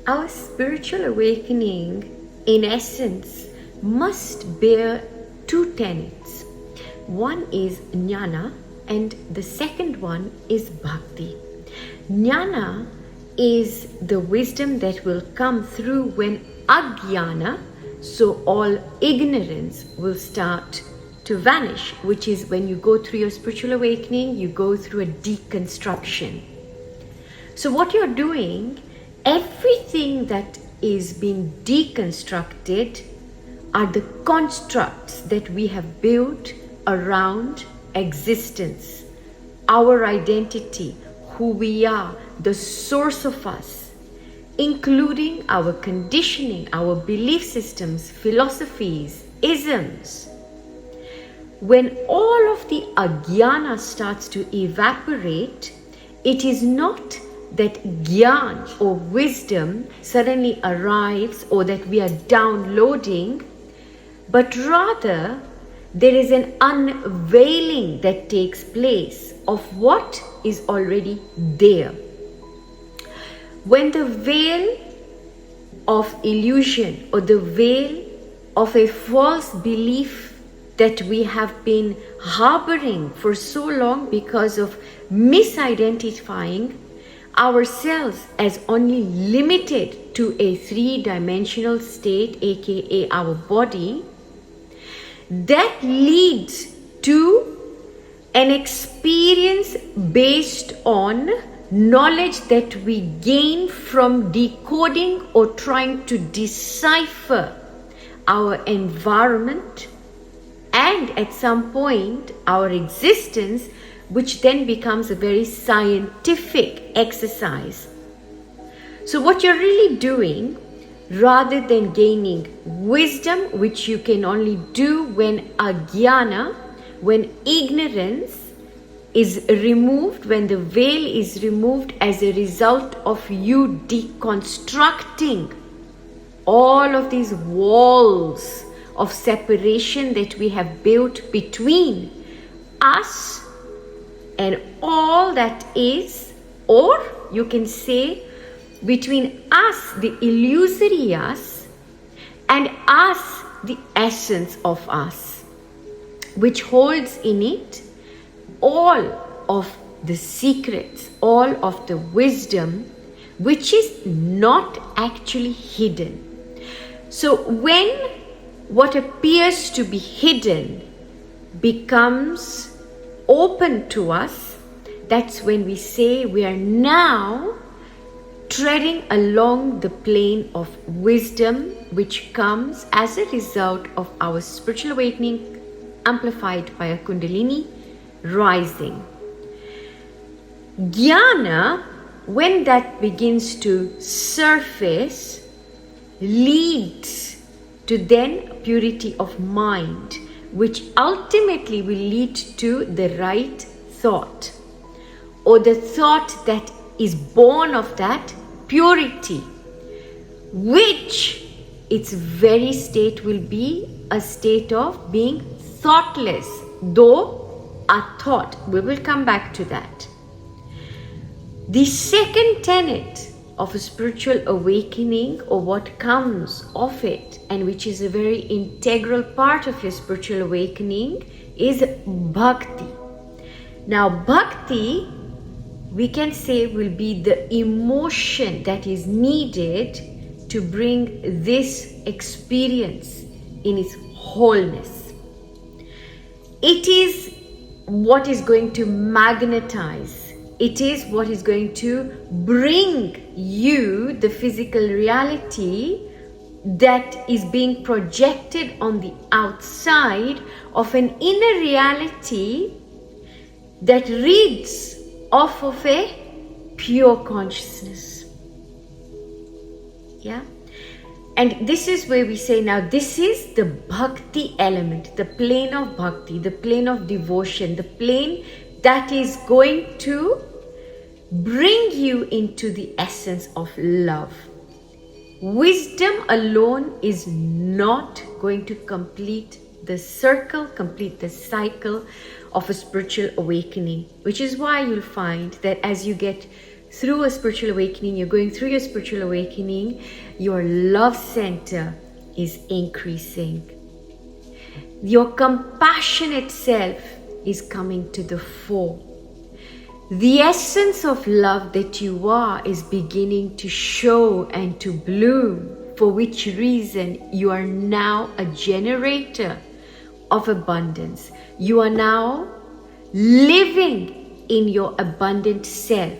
Our spiritual awakening, in essence, must bear two tenets. One is jnana and the second one is bhakti. Jnana is the wisdom that will come through when ajnana, so all ignorance, will start to vanish, which is when you go through your spiritual awakening, you go through a deconstruction. So what you're doing, everything that is being deconstructed are the constructs that we have built around existence, our identity, who we are, the source of us, including our conditioning, our belief systems, philosophies, isms. When all of the ajnana starts to evaporate, it is not that gyan or wisdom suddenly arrives or that we are downloading, but rather there is an unveiling that takes place of what is already there. When the veil of illusion or the veil of a false belief that we have been harboring for so long because of misidentifying ourselves as only limited to a three-dimensional state, aka our body, that leads to an experience based on knowledge that we gain from decoding or trying to decipher our environment and at some point our existence, which then becomes a very scientific exercise. So what you're really doing, rather than gaining wisdom, which you can only do when ajnana, when ignorance is removed, when the veil is removed as a result of you deconstructing all of these walls of separation that we have built between us and all that is, or you can say between us, the illusory us, and us, the essence of us, which holds in it all of the secrets, all of the wisdom, which is not actually hidden. So when what appears to be hidden becomes open to us, that's when we say we are now treading along the plane of wisdom, which comes as a result of our spiritual awakening amplified by a Kundalini rising. Jnana, when that begins to surface, leads to then purity of mind, which ultimately will lead to the right thought, or the thought that is born of that purity, which its very state will be a state of being thoughtless, though a thought. We will come back to that. The second tenet of a spiritual awakening, or what comes of it, and which is a very integral part of your spiritual awakening, is bhakti. Now, bhakti, we can say, will be the emotion that is needed to bring this experience in its wholeness. It is what is going to magnetize. It is what is going to bring you the physical reality that is being projected on the outside of an inner reality that reads off of a pure consciousness. Yeah? And this is where we say, now this is the bhakti element, the plane of bhakti, the plane of devotion, the plane that is going to bring you into the essence of love. Wisdom alone is not going to complete the circle, complete the cycle of a spiritual awakening, which is why you'll find that as you get through a spiritual awakening, you're going through your spiritual awakening, your love center is increasing. Your compassionate self is coming to the fore. The essence of love that you are is beginning to show and to bloom, for which reason you are now a generator of abundance. You are now living in your abundant self.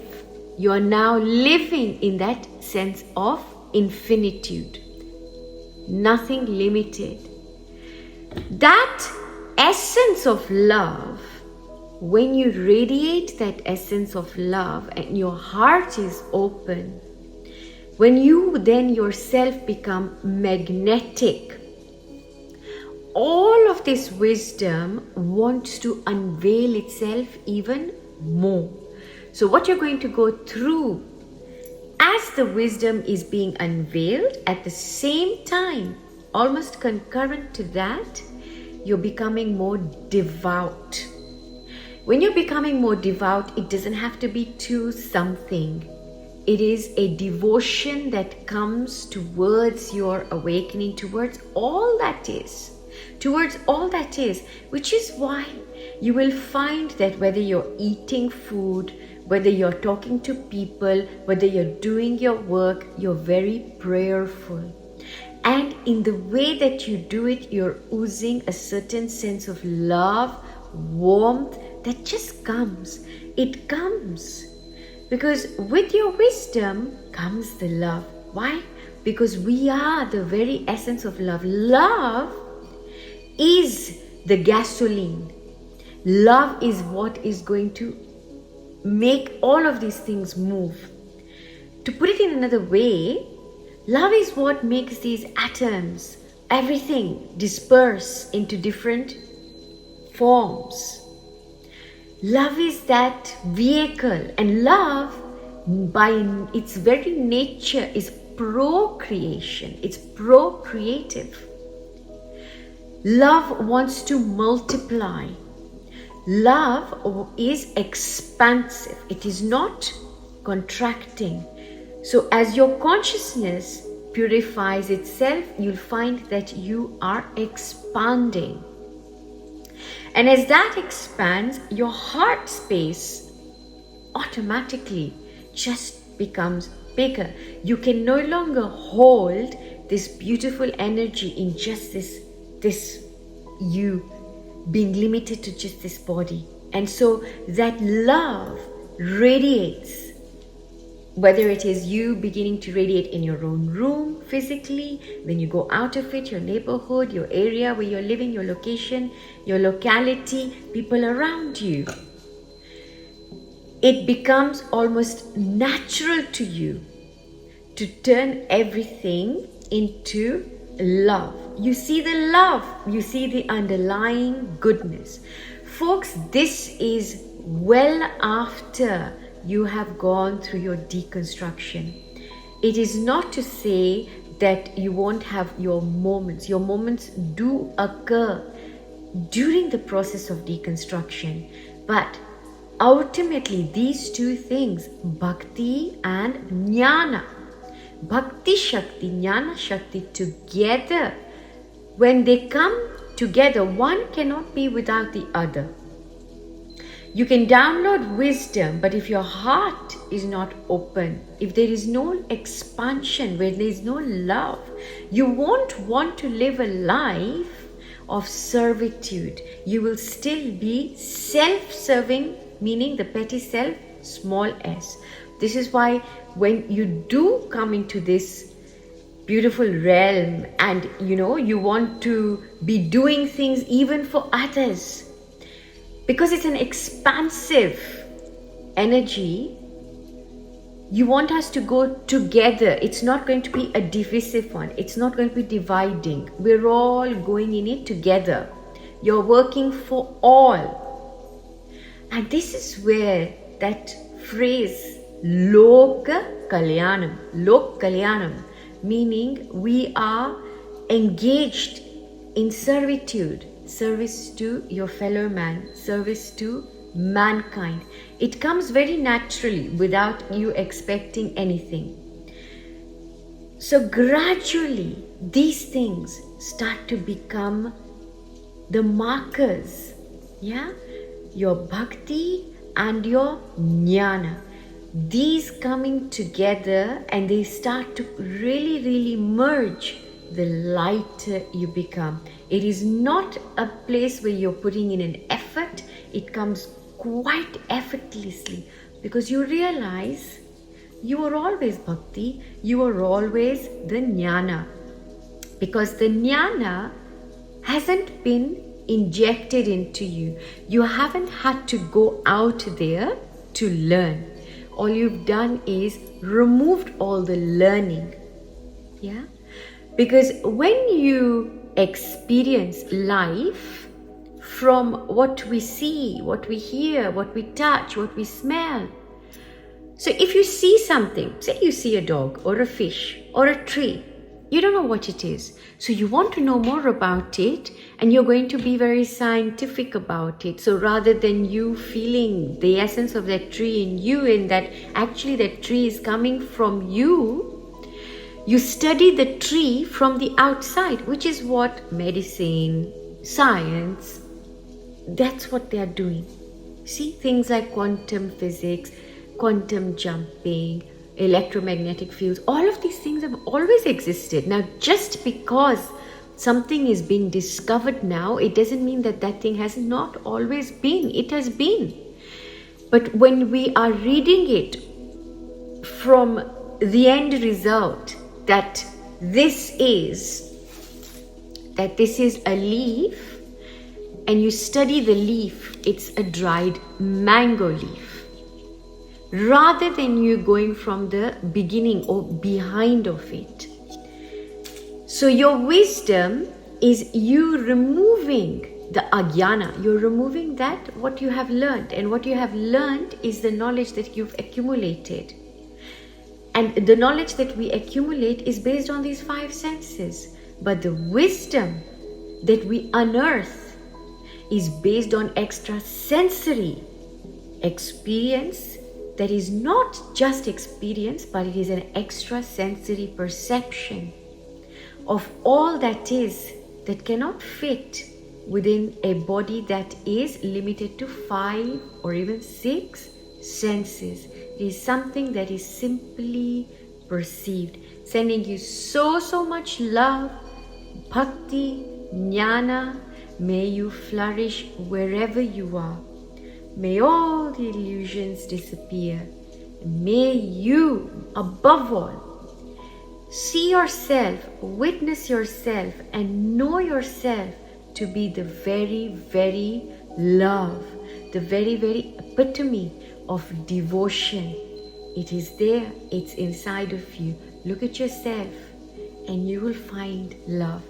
You are now living in that sense of infinitude, nothing limited. That essence of love, when you radiate that essence of love and your heart is open, when you then yourself become magnetic, all of this wisdom wants to unveil itself even more. So what you're going to go through as the wisdom is being unveiled, at the same time, almost concurrent to that, you're becoming more devout. When you're becoming more devout, it doesn't have to be to something. It is a devotion that comes towards your awakening, towards all that is. Which is why you will find that whether you're eating food, whether you're talking to people, whether you're doing your work, you're very prayerful. And in the way that you do it, you're oozing a certain sense of love, warmth that just comes. It comes. Because with your wisdom comes the love. Why? Because we are the very essence of love. Love is the gasoline. Love is what is going to make all of these things move. To put it in another way, love is what makes these atoms, everything disperse into different forms. Love is that vehicle, and love by its very nature is procreation. It's procreative. Love wants to multiply. Love is expansive. It is not contracting. So as your consciousness purifies itself, you'll find that you are expanding. And as that expands, your heart space automatically just becomes bigger. You can no longer hold this beautiful energy in just this you being limited to just this body. And so that love radiates, whether it is you beginning to radiate in your own room physically, then you go out of it, your neighborhood, your area where you're living, your location, your locality, people around you. It becomes almost natural to you to turn everything into love. You see the love, you see the underlying goodness. Folks, this is well after you have gone through your deconstruction. It is not to say that you won't have your moments. Your moments do occur during the process of deconstruction. But ultimately, these two things, bhakti and jnana, bhakti shakti, jnana shakti together, when they come together, one cannot be without the other. You can download wisdom, but if your heart is not open, if there is no expansion, where there is no love, you won't want to live a life of servitude. You will still be self-serving, meaning the petty self, small s. This is why when you do come into this beautiful realm and you want to be doing things even for others, because it's an expansive energy, you want us to go together. It's not going to be a divisive one. It's not going to be dividing. We're all going in it together. You're working for all. And this is where that phrase, Loka Kalyanam, meaning we are engaged in servitude, service to your fellow man, service to mankind. It comes very naturally without you expecting anything. So gradually, these things start to become the markers, yeah? Your bhakti and your jnana. These coming together and they start to really, really merge, the lighter you become. It is not a place where you're putting in an effort. It comes quite effortlessly because you realize you are always bhakti, you are always the jnana. Because the jnana hasn't been injected into you. You haven't had to go out there to learn. All you've done is removed all the learning. Yeah? Because when you experience life from what we see, what we hear, what we touch, what we smell. So if you see something, say you see a dog or a fish or a tree, you don't know what it is. So you want to know more about it and you're going to be very scientific about it. So rather than you feeling the essence of that tree in you and that actually that tree is coming from you, you study the tree from the outside, which is what medicine, science, that's what they are doing. See, things like quantum physics, quantum jumping, electromagnetic fields, all of these things have always existed. Now, just because something is being discovered now, it doesn't mean that that thing has not always been. It has been. But when we are reading it from the end result, that this is a leaf, and you study the leaf, it's a dried mango leaf. Rather than you going from the beginning or behind of it. So your wisdom is you removing the ajnana. You're removing that what you have learned. And what you have learned is the knowledge that you've accumulated. And the knowledge that we accumulate is based on these 5 senses. But the wisdom that we unearth is based on extrasensory experience. That is not just experience, but it is an extrasensory perception of all that is, that cannot fit within a body that is limited to 5 or even 6 senses. It is something that is simply perceived. Sending you so much love, bhakti, jnana. May you flourish wherever you are. May all the illusions disappear. May you, above all, see yourself, witness yourself, and know yourself to be the very, very love, the very, very epitome of devotion. It is there, it's inside of you. Look at yourself, and you will find love.